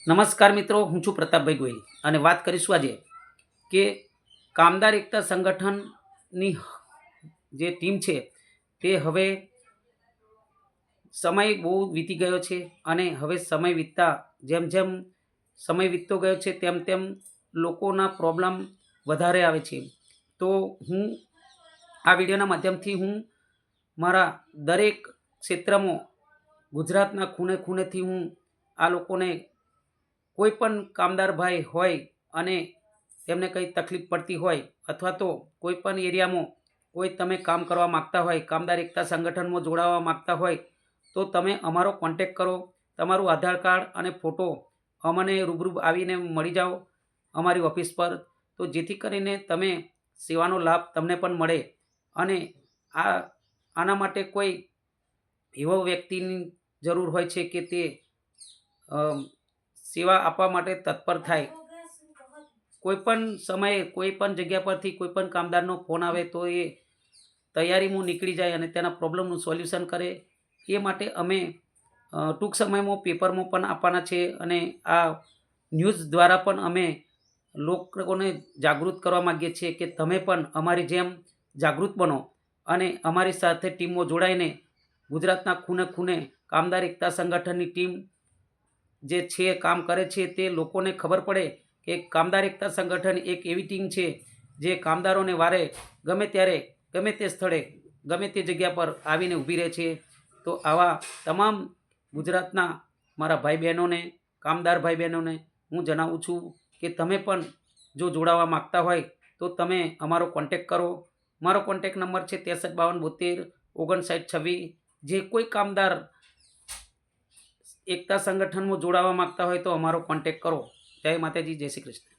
નમસ્કાર મિત્રો, હું છું પ્રતાપભાઈ ગોયલ અને વાત કરીશું આજે કે કામદાર એકતા સંગઠનની જે ટીમ છે તે હવે સમય બહુ વીતી ગયો છે અને હવે સમય વીતતા જેમ જેમ સમય વીતતો ગયો છે તેમ તેમ લોકોના પ્રોબ્લેમ વધારે આવે છે. તો હું આ વિડીયોના માધ્યમથી હું મારા દરેક ક્ષેત્રમાં ગુજરાતના ખૂણે ખૂણેથી હું આ લોકોને કોઈ પણ કામદાર ભાઈ હોય અને તેમને કંઈ તકલીફ પડતી હોય અથવા તો કોઈ પણ એરિયામાં કોઈ તમે કામ કરવા માગતા હોય, કામદાર એકતા સંગઠનમાં જોડાવા માગતા હોય તો તમે અમારો કોન્ટેક કરો. તમારું આધાર કાર્ડ અને ફોટો અમને રૂબરૂ આવીને મળી જાઓ અમારી ઓફિસ પર, તો જેથી કરીને તમે સેવાનો લાભ તમને પણ મળે. અને આના માટે કોઈ એવો વ્યક્તિની જરૂર હોય છે કે તે સેવા આપવા માટે તત્પર થાય. કોઈ પણ સમયે કોઈ પણ જગ્યા પરથી કોઈ પણ કામદારનો ફોન આવે તો એ તૈયારીમાં નીકળી જાય અને તેના પ્રોબ્લેમનું સોલ્યુશન કરે. એ માટે અમે ટૂંક સમયમાં પેપરમાં પણ આપવાના છે અને આ ન્યૂઝ દ્વારા પણ અમે લોકોને જાગૃત કરવા માગીએ છીએ કે તમે પણ અમારી જેમ જાગૃત બનો અને અમારી સાથે ટીમમાં જોડાઈને ગુજરાતના ખૂણે ખૂણે કામદાર એકતા સંગઠનની ટીમ જે છે કામ કરે છે તે લોકોને ખબર પડે કે કામદાર એકતા સંગઠન એક એવી ટીમ છે જે કામદારોને વારે ગમે ત્યારે ગમે તે સ્થળે ગમે તે જગ્યા પર આવીને ઊભી રહે છે. તો આવા તમામ ગુજરાતના મારા ભાઈ બહેનોને, કામદાર ભાઈ બહેનોને હું જણાવું છું કે તમે પણ જો જોડાવા માગતા હોય તો તમે અમારો કોન્ટેક કરો. મારો કોન્ટેક નંબર છે 6352725926. જે કોઈ કામદાર એકતા સંગઠનમાં જોડાવા માગતા હોય તો અમારો કોન્ટેક કરો. જય માતાજી, જય શ્રી કૃષ્ણ.